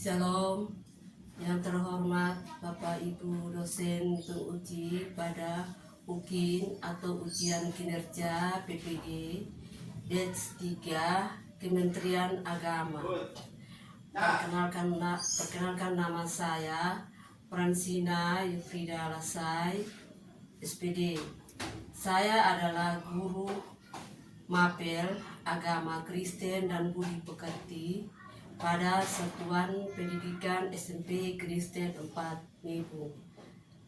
Shalom, yang terhormat Bapak Ibu dosen penguji pada UKIN atau Ujian Kinerja PPG Batch 3 Kementerian Agama. Perkenalkan nama saya Fransina Yufrida Lasai, SPD. Saya adalah guru mapel agama Kristen dan Budi Pekerti pada Satuan Pendidikan SMP Kristen 4 Nibu.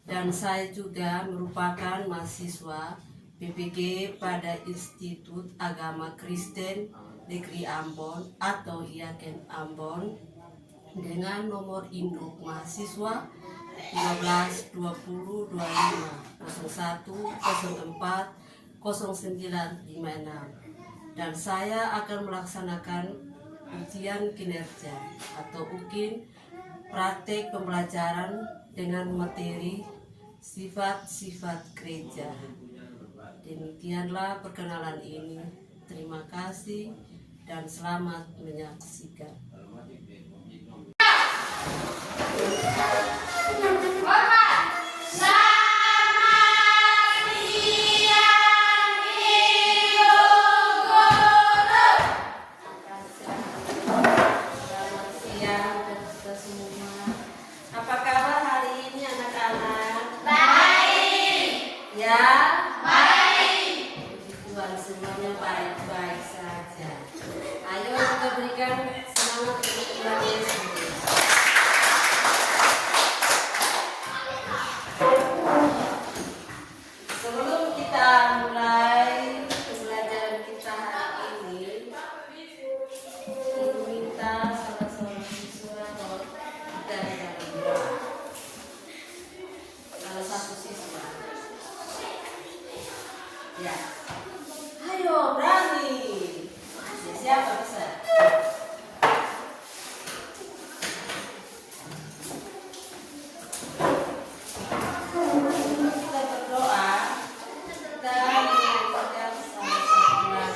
Dan saya juga merupakan mahasiswa PPG pada Institut Agama Kristen Negeri Ambon atau IAKN Ambon dengan nomor induk mahasiswa 15 20 25 01 04 0956, dan saya akan melaksanakan ujian kinerja atau UKIN praktek pembelajaran dengan materi sifat-sifat gereja. Demikianlah perkenalan ini. Terima kasih dan selamat menyaksikan. Semuanya baik-baik saja. Ayo kita berikan semangat untuk Tuhan Yesus. Sebelum kita mulai pembelajaran kita hari ini, ibu minta salah seorang siswa kita dalam doa. Salah satu siswa. Ya. Ayo berani. Siapa bisa? Kita berdoa. Kita menyanyikan salah satu lagu apa?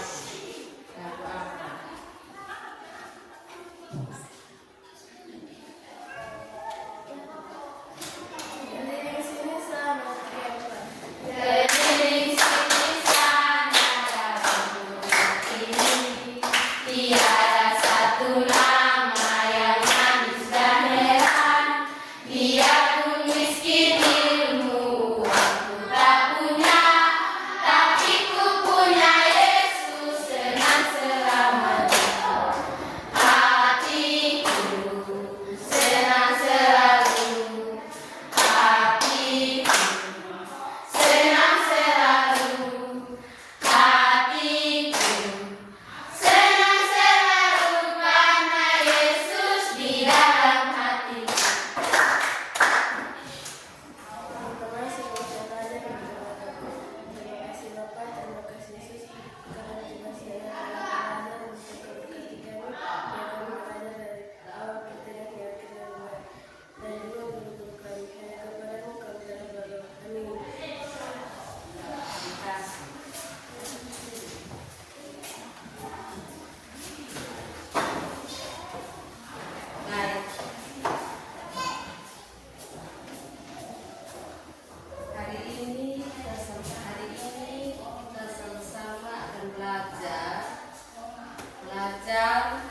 Belajar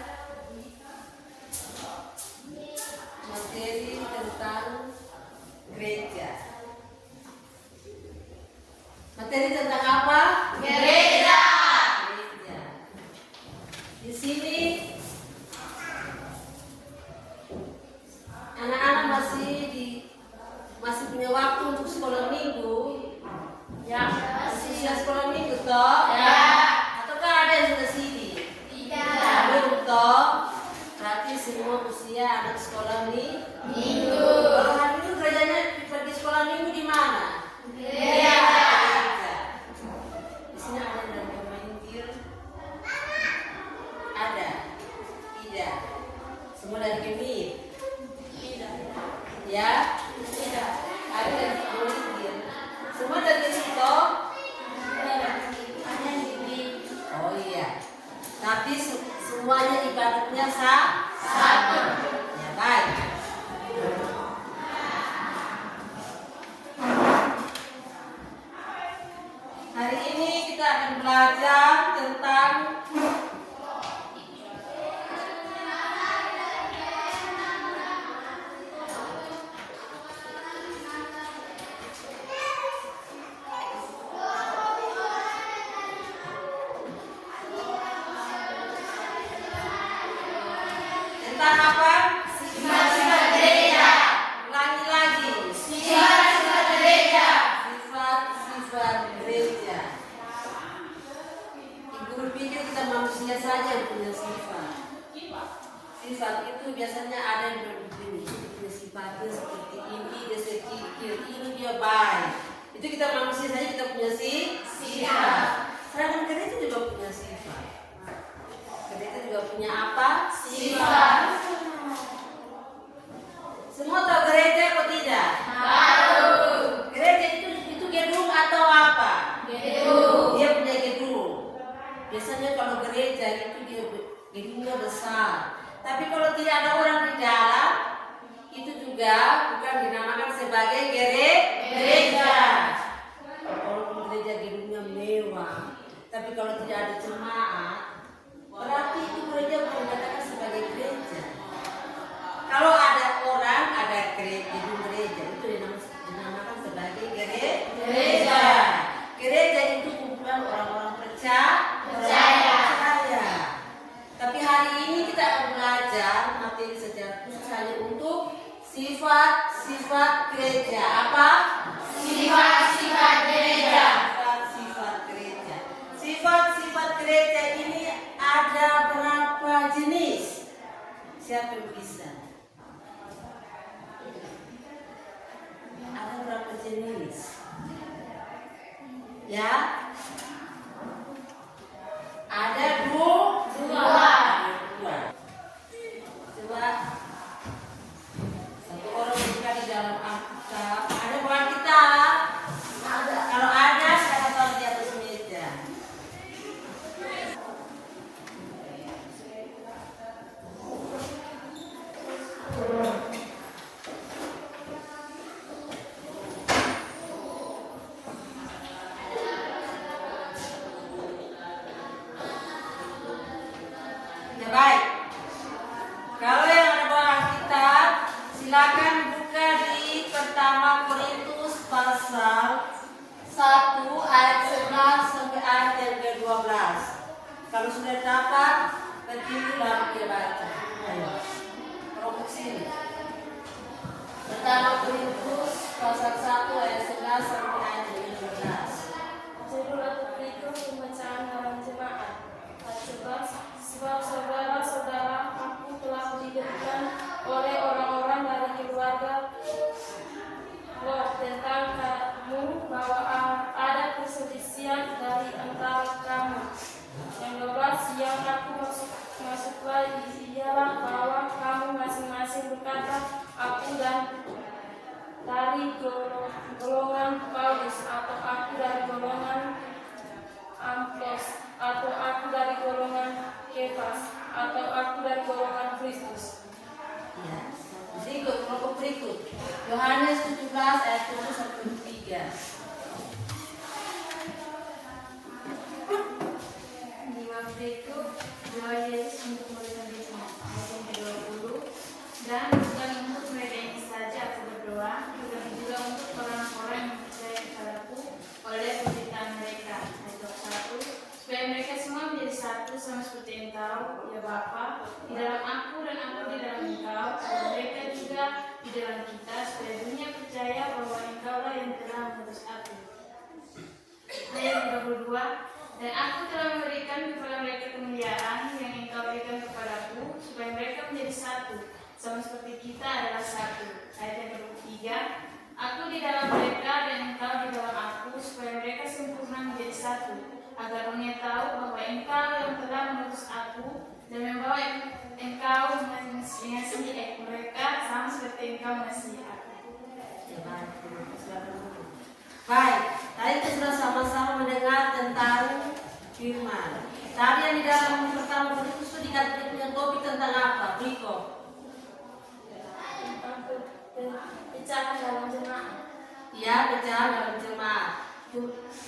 materi tentang gereja. Materi tentang apa? Gereja. Gereja. Di sini anak-anak masih punya waktu untuk sekolah minggu. Ya, masih sekolah minggu toh? Ya. Ataukah ada yang sudah sini? Belum toh? Berarti semua usia anak sekolah minggu. Kalau hari itu gerejanya pergi sekolah minggu di mana? Gereja. Di sini ada yang dari Kementir? Ada? Tidak. Semua dari Kemir? Tidak. Ya? Tidak. Ada dari Kementir? Semua dari situ? Oh iya. Tapi semuanya ibaratnya satu. Ya baik. itu biasanya ada yang begini, punya sifatnya seperti ini, dia sekikir, ini dia baik. Itu kita manusia saja kita punya sifat. Sedangkan gereja juga punya sifat. Gereja juga punya apa? Sifat. Semua tahu gereja atau tidak? Tahu. Gereja itu gedung atau apa? Gedung. Dia punya gedung. Biasanya kalau gereja itu dia gedungnya besar. Tapi kalau tidak ada orang di dalam, itu juga bukan dinamakan sebagai gereja. Kalau gereja gedungnya mewah, tapi kalau tidak ada jemaat, berarti itu gereja bukan dikatakan sebagai gereja. Kalau ada orang, ada gedung gereja, itu dinamakan sebagai gereja. Gereja itu kumpulan orang-orang percaya. Tapi hari ini kita akan belajar materi secara khusus hanya untuk sifat-sifat gereja. Apa? Sifat-sifat gereja. Sifat-sifat gereja. Sifat-sifat gereja ini ada berapa jenis? Siapa yang bisa? Ada berapa jenis? Ya? Ada dua. Coba satu orang buka di dalam Alkitab. Ada bukan kita? Ada. Kalau ada, saya taruh di atas meja. Ya baik. Kalau yang ada buah Alkitab, silakan buka di pertama Korintus pasal 1 ayat 11 sampai ayat yang ke-12. Kalau sudah dapat, berdiri lalu kita baca. Ayo. Kelompok sini. Pertama Korintus pasal 1 ayat 11 sampai ayat yang ke-12. Jadilah itu pembacaan dalam jemaat. Sebab saudara-saudara, aku telah diberikan oleh orang-orang dari keluarga Lot tentang kamu bahwa ada perselisihan dari antara kamu. Yang 12 yang aku maksudkan ialah bahwa kamu masing-masing berkata, aku dari golongan Paulus, atau aku dari golongan Amplos, atau aku dari golongan Kefas, atau aku dari golongan Kristus. Ya. Berikut kelompok berikut. Yohanes 17 ayat 1 sampai 3. Di waktu itu doa Yesus untuk murid-muridnya, ayat yang ke-20, dan bukan untuk mereka ini saja aku berdoa, tetapi juga untuk orang-orang yang percaya kepadaku oleh pemberitaan mereka, ayat 21, supaya mereka semua menjadi satu sama seperti Engkau, ya Bapa, di dalam aku dan aku di dalam Engkau, dan mereka juga di dalam kita, supaya dunia percaya bahwa Engkaulah yang telah mengutus aku. Ayat 32, dan aku telah memberikan kepada mereka kemuliaan yang Engkau berikan kepadaku, supaya mereka menjadi satu, sama seperti kita adalah satu. Ayat yang ke-3, aku di dalam mereka dan Engkau di dalam aku, supaya mereka sempurna menjadi satu, agar dunia tahu bahwa Engkau yang telah mengutus aku dan membawa Engkau mengasihi mereka sama seperti Engkau mengasihi aku. Baik, tadi kita sudah sama-sama mendengar tentang firman. Tadi yang di dalam pertama Korintus itu dikatakan punya topik tentang apa? Bliko. Tentang pecahan dalam jemaat. Ya, pecahan dalam jemaat.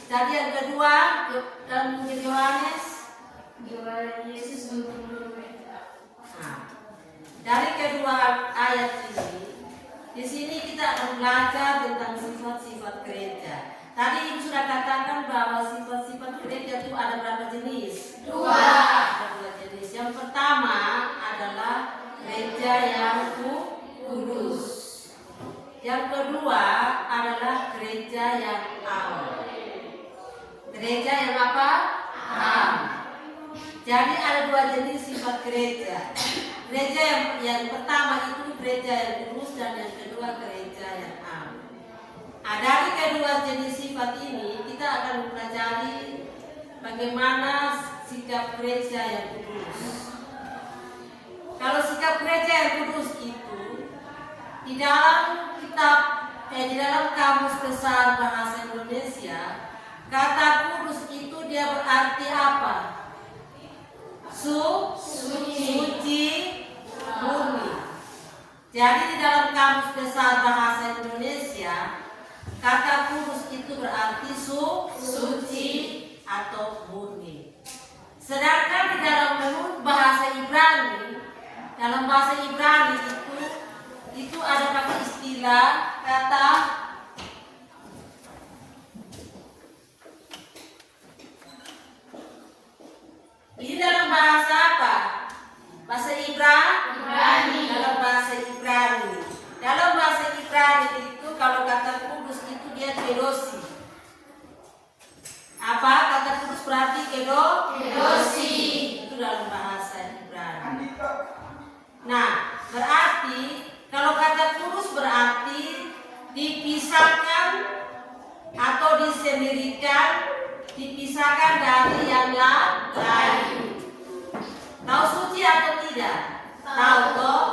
Tadi yang kedua dalam Injil Yohanes. Doa Yesus untuk murid-murid. Nah, dari kedua ayat ini, di sini kita akan belajar tentang sifat-sifat gereja. Tadi Ibu sudah katakan bahwa sifat-sifat gereja itu ada berapa jenis? Ada dua jenis. Yang pertama adalah gereja yang kudus. Yang kedua adalah gereja yang am. Gereja yang apa? Am. Jadi ada dua jenis sifat gereja. Gereja yang pertama itu gereja yang kudus dan yang kedua gereja yang am. Nah, dari kedua jenis sifat ini kita akan mempelajari bagaimana sikap gereja yang kudus. Kalau sikap gereja yang kudus itu di dalam di dalam kamus besar bahasa Indonesia, kata kudus itu dia berarti apa? Suci, murni. Jadi di dalam kamus besar bahasa Indonesia, kata kudus itu berarti suci atau murni. Sedangkan di dalam menurut bahasa Ibrani, dalam bahasa Ibrani itu ada pakai istilah kata ini dalam bahasa apa? Bahasa Ibrani. Dalam bahasa Ibrani. Dalam bahasa Ibrani itu kalau kata kudus itu dia kedosi. Apa kata kudus berarti kedosi? Itu dalam bahasa Ibrani. Nah, berarti kalau kata kudus berarti dipisahkan atau disendirikan, dipisahkan dari yang lain. Tahu suci atau tidak? Tahu toh?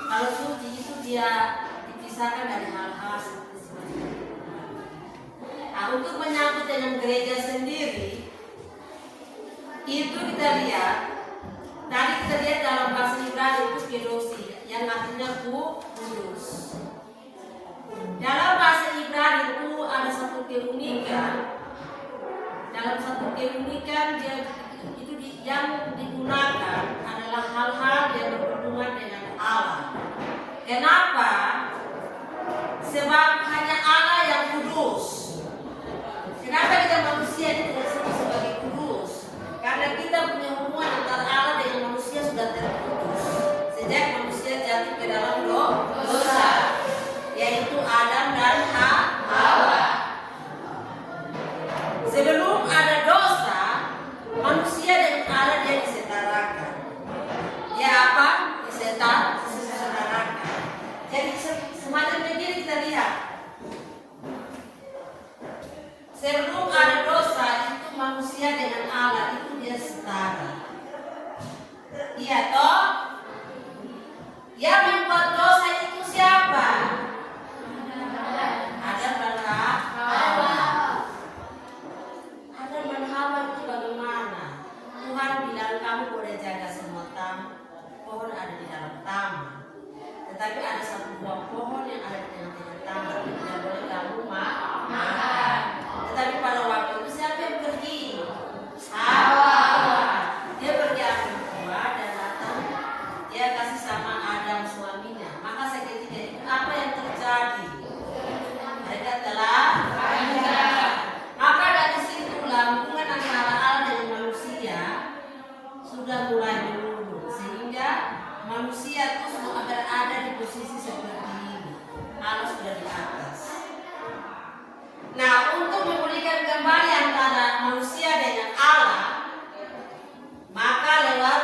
Kalau suci itu dia dipisahkan dari hal-hal seperti itu. Nah, untuk menyangkut dengan gereja sendiri, itu kita lihat. Tadi kita lihat dalam bahasa Ibrani itu kedosi, yang artinya kudus. Dalam bahasa Ibrani itu ada satu keunikan. Dalam satu keunikan dia itu yang digunakan adalah hal-hal yang berhubungan dengan Allah. Kenapa? Sebab hanya Allah yang kudus. Kenapa kita manusia tidak disebut sebagai kudus? Karena kita punya hubungan antara Allah dengan manusia sudah terputus sejak manusia jatuh ke dalam dosa, yaitu Adam dan Hawa. Sebelum ada dosa, manusia dan Allah dia disetarakan. Dia apa? Disetarakan. Jadi semacam begini kita lihat. Sebelum ada dosa itu manusia dengan Allah itu dia setara. Iya toh? Yang membuat dosa itu siapa? Adam dan Hawa. Adam dan Hawa itu bagaimana? Tuhan bilang kamu boleh jaga semua pohon ada di dalam taman. Tetapi ada satu buah pohon yang ada di dalam taman itu tidak boleh kamu makan. Tetapi pada waktu itu siapa yang pergi? Hawa. Dia pergi ambil buah dan datang. Dia kasih sama Adam suaminya. Maka seketika itu apa yang terjadi? Mereka telah menikah. Maka dari situlah hubungan antara Allah dan manusia sudah mulai menurun, sehingga manusia itu semua berada di posisi seperti ini. Allah sudah di atas. Nah, untuk memulihkan kembali antara manusia dengan Allah, maka lewat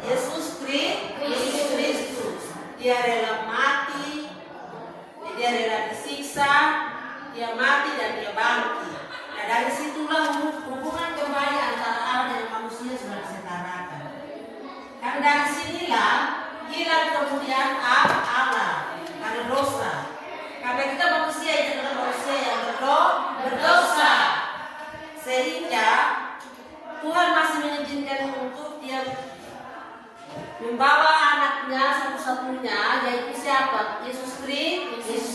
Yesus Kristus, dia rela mati, dia rela disiksa, dia mati dan dia bangkit. Nah, dari situlah hubungan kembali antara Allah dan manusia sudah disetarakan. Dan dari sinilah hilang kemudian Allah karena dosa. Karena kita manusia itu adalah manusia yang berdosa, sehingga Tuhan masih mengizinkan untuk dia membawa anaknya satu-satunya, yaitu siapa? Yesus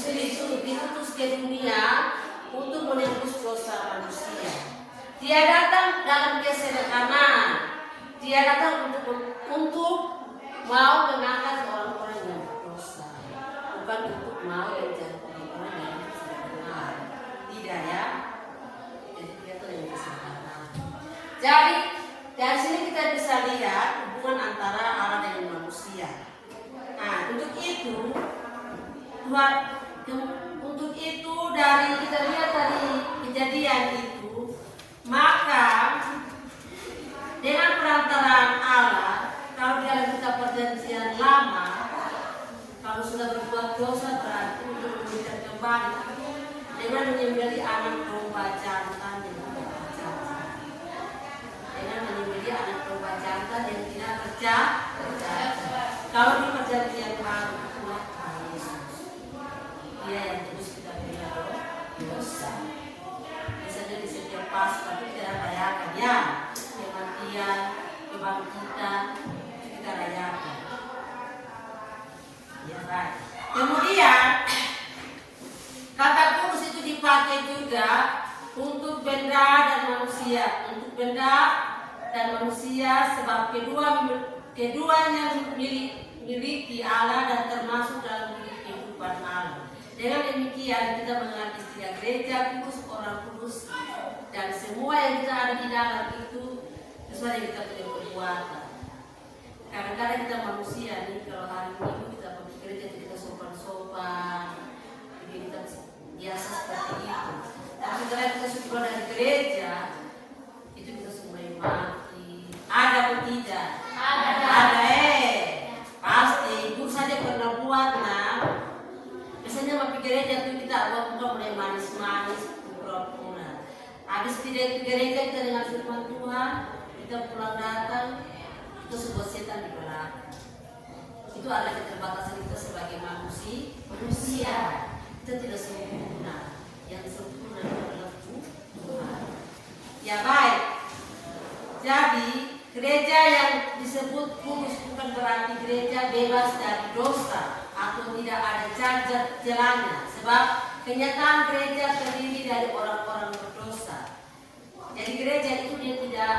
Kristus diutus ke dunia untuk menebus dosa manusia. Dia datang dalam kesederhanaan. Dia datang untuk mau mengangkat orang-orang yang berdosa, bukan untuk mau menjadi orang yang sudah benar. Tidak ya. Jadi dia itu yang kesederhanaan. Jadi dari sini kita bisa lihat hubungan antara Allah dan manusia. Nah, untuk itu dari kita lihat dari kejadian itu, maka dengan perantaraan Allah Kalau sudah berbuat dosa berarti untuk memberikan kembali dengan menyembelih anak domba jantan dengan jantan. Dengan menyembelih anak domba jantan yang tidak bercacat. Kalau di perjanjian baru itulah Yesus. Dia yang terus kita punya dosa. Misalnya di setiap Paskah kita rayakan ya, kematian, kebangkitan kita rayakan. Ya, baik. Kemudian kata kudus itu dipakai juga untuk benda dan manusia, untuk benda dan manusia sebab keduanya memiliki Allah dan termasuk dalam kehidupan Allah. Dengan demikian kita mengenal istilah gereja kudus, orang kudus, dan semua yang kita ada di dalam itu sesuai yang kita punya perbuatan. Kadang-kadang kita manusia nih, kalau hari Minggu kita pergi gereja kita sopan-sopan, kita biasa seperti itu. Tapi setelah kita keluar dari gereja, itu kita mulai mati. Ada atau tidak? Ada. Pasti itu saja pernah buat nah. Biasanya mau gereja itu kita buka mulai manis-manis, pura-pura. Habis di gereja kita dengan firman Tuhan, kita pulang datang, itu sebuah setan di belakang. Itu adalah keterbatasan kita sebagai manusia. Kita tidak sempurna. Yang sempurna adalah Tuhan. Ya baik. Jadi gereja yang disebut kudus bukan berarti gereja bebas dari dosa atau tidak ada cacat celahnya. Sebab kenyataan gereja terdiri dari orang-orang berdosa. Jadi gereja itu dia tidak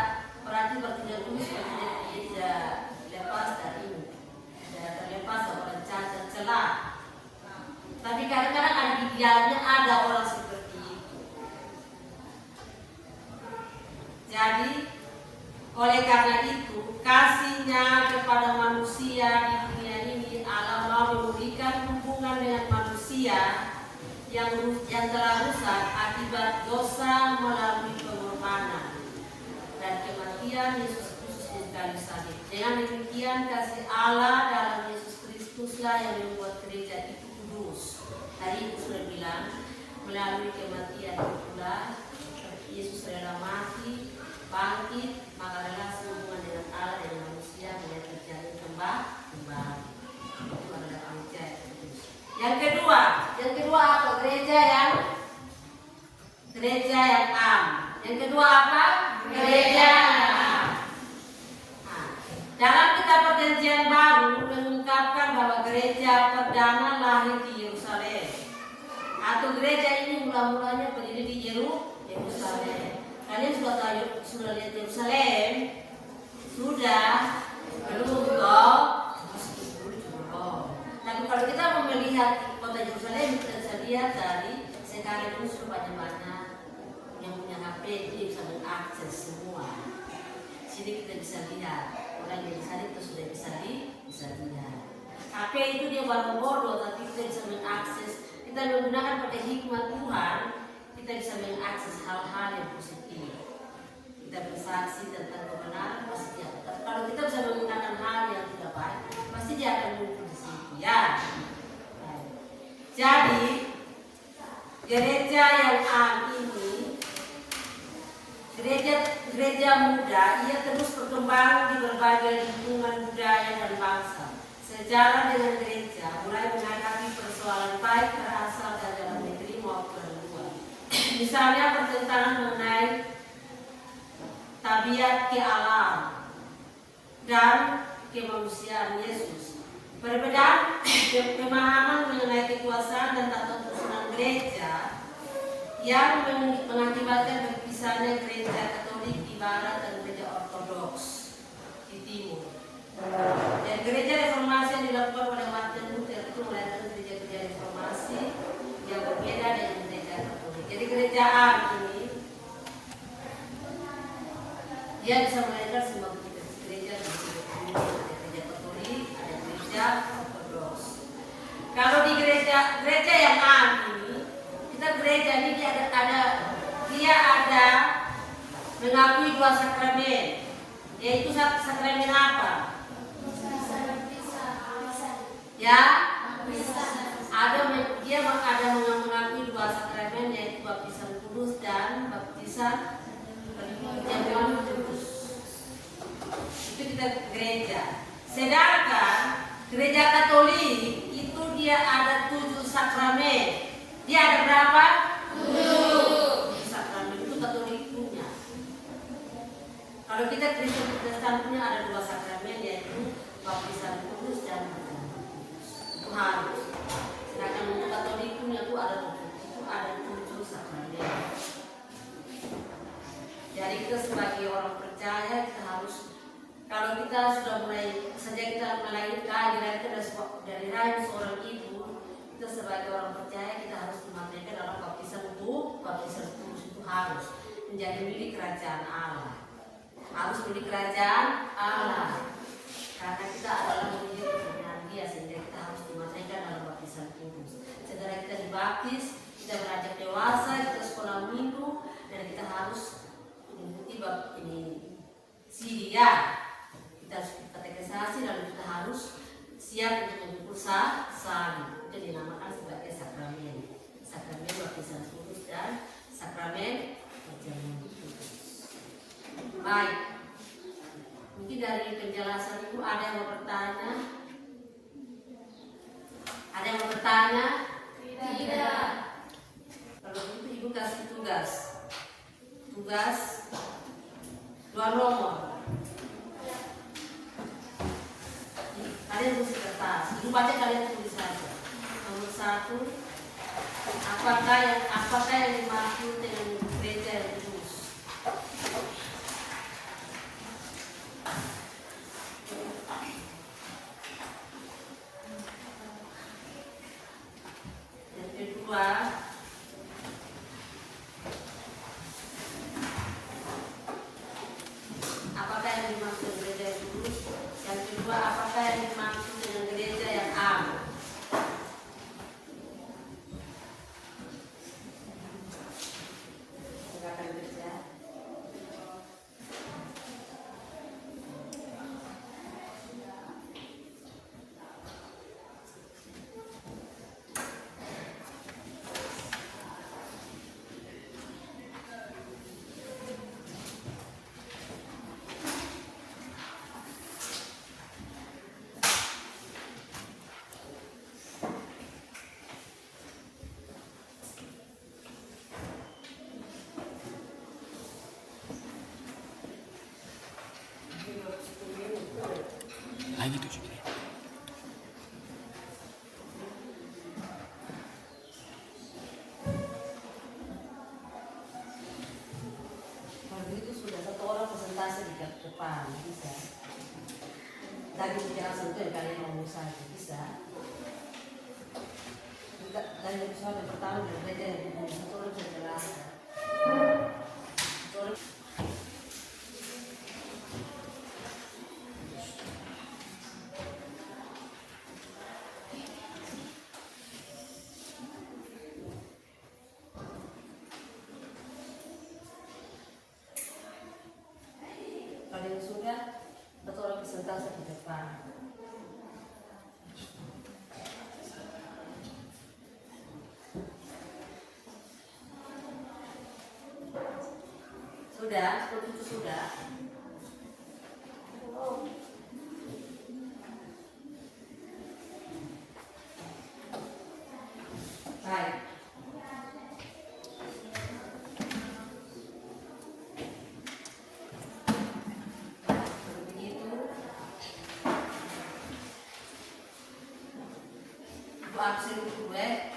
berarti bertindak kudus, dia tidak lepas dari ini, tidak terlepas dari cacat celah. Tapi kadang-kadang ada di dalamnya ada orang seperti itu. Jadi oleh karena itu kasihnya kepada manusia di dunia ini, Allah mau memberikan hubungan dengan manusia yang telah rusak akibat dosa melalui pengorbanan dan kematian Yesus Kristus di kayu salib. Dengan demikian kasih Allah dalam Yesus Kristuslah yang membuat gereja itu kudus. Tadi itu sudah bilang melalui kematian itulah Yesus rela mati, bangkit, maka relasi hubungan dengan Allah dan manusia mulai terjalin kembali. Itu adalah gereja kudus. Yang kedua apa? Gereja yang am. Yang kedua apa? Gereja yang am. Dalam kitab Perjanjian Baru mengungkapkan bahwa gereja perdana lahir di Yerusalem. Atau gereja ini mula-mulanya berdiri di Yerusalem. Kalian sudah lihat Yerusalem? Sudah? Belum toh? Tapi kalau kita mau melihat kota Yerusalem, kita bisa lihat dari sekarang ini sudah banyak-banyak yang punya HP, dia bisa mengakses semua. Sini kita bisa lihat. Orang yang di sana itu sudah bisa lihat. HP itu dia barang bodoh, tapi kita bisa mengakses. Kita menggunakan pakai hikmat Tuhan, kita bisa mengakses hal-hal yang positif. Kita bersaksi tentang kebenaran pasti dia. Tapi kalau kita bisa menggunakan hal yang tidak baik, pasti dia akan muncul di situ ya. Jadi gereja yang am ini gereja muda, ia terus berkembang di berbagai lingkungan budaya dan bangsa. Sejarah dengan gereja mulai menghadapi persoalan baik berasal dari dalam negeri maupun luar. Misalnya pertentangan mengenai tabiat kealam dan kemanusiaan Yesus. Perbedaan pemahaman mengenai kekuasaan dan tata susunan gereja yang mengakibatkan berpisahnya gereja Katolik di barat dan gereja Ortodoks di timur. Dan gereja reformasi yang dilakukan oleh Martin Luther itu melahirkan gereja-gereja reformasi yang berbeda dengan gereja Katolik. Jadi gereja A ini dia bisa melahirkan semua gereja, ada gereja Katolik, ada gereja Ortodoks. Kalau di gereja yang A ini, kita gereja ini dia ada mengakui dua sakramen, yaitu sakramen apa? Ya, ada mengakui dua sakramen, yaitu baptisan kudus dan baptisan perjamuan kudus. Itu kita gereja. Sedangkan gereja Katolik itu dia ada 7 sakramen. Dia ada berapa? 7 sakramen. Itu Katolik punya. Kalau kita Kristen Protestan punya ada 2 sakramen, yaitu baptisan kudus dan perjamuan kudus. Itu harus. Sedangkan untuk Katolik punya itu ada 7 sakramen. Jadi kita sebagai orang percaya kita harus, kalau kita sudah mulai sejak kita melahirkan dari rahim seorang ibu, kita sebagai orang percaya kita harus dimandikan dalam baptisan kudus itu harus menjadi milik kerajaan Allah. Harus milik kerajaan Allah. Karena kita adalah milik kerajaan Dia, sehingga kita harus dimandikan dalam baptisan kudus. Setelah kita dibaptis, kita beranjak dewasa, kita sekolah minggu, dan kita harus mengikuti bab ini sidia. Kita harus katekisasi, lalu kita harus siap untuk menjemput salib. Itu dinamakan sebagai sakramen. Sakramen baptisan kudus dan sakramen perjamuan kudus. Baik. Mungkin dari penjelasan itu ada yang mau bertanya? Ada yang mau bertanya? Tidak. Kalau begitu Ibu kasih tugas 2 nomor. Kalian tulis di kertas. Ibu baca, kalian tulis saja. Nomor 1, apakah yang dimaksud dengan gereja yang kudus? Yang kedua, apakah yang dimaksud gereja yang kudus? Yang kedua, apakah yang dimaksud dengan gereja yang aman? Silakan kerja. Lagi 7 menit. Kalau begitu sudah 1 orang presentasi di depan, bisa. Lagi bicara sentuh yang kalian ngomong saja, bisa. Dan yang pertama dari gereja yang kudus, 1 orang bisa jelaskan. Kalau yang sudah, 1 orang presentasi di depan. Sudah, seperti itu sudah. Baik. Kalau begitu, Ibu absen dulu ya.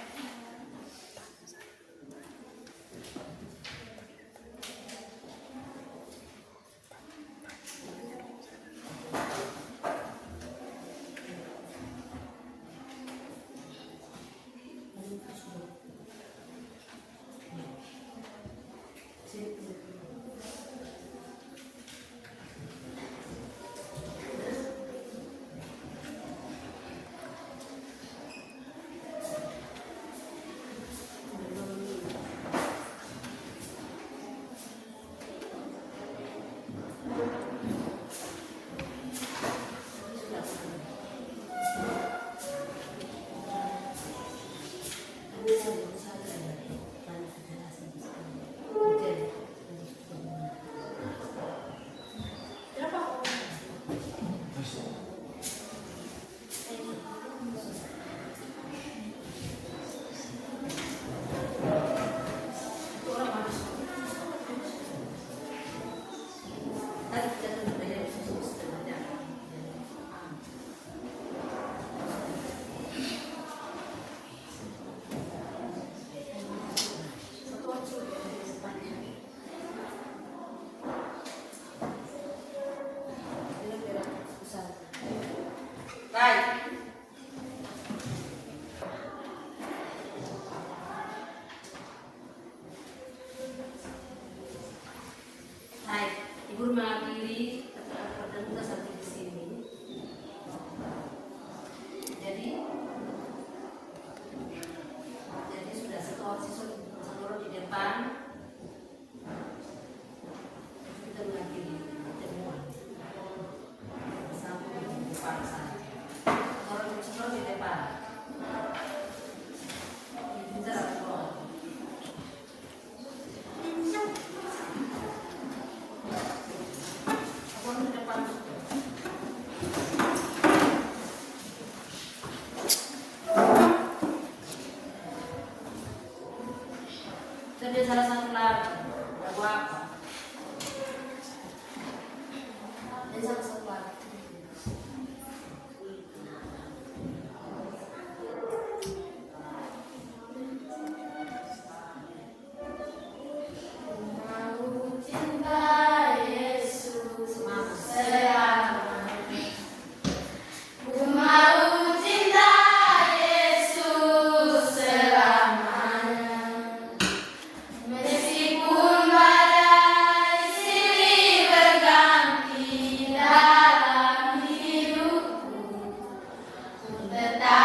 tetap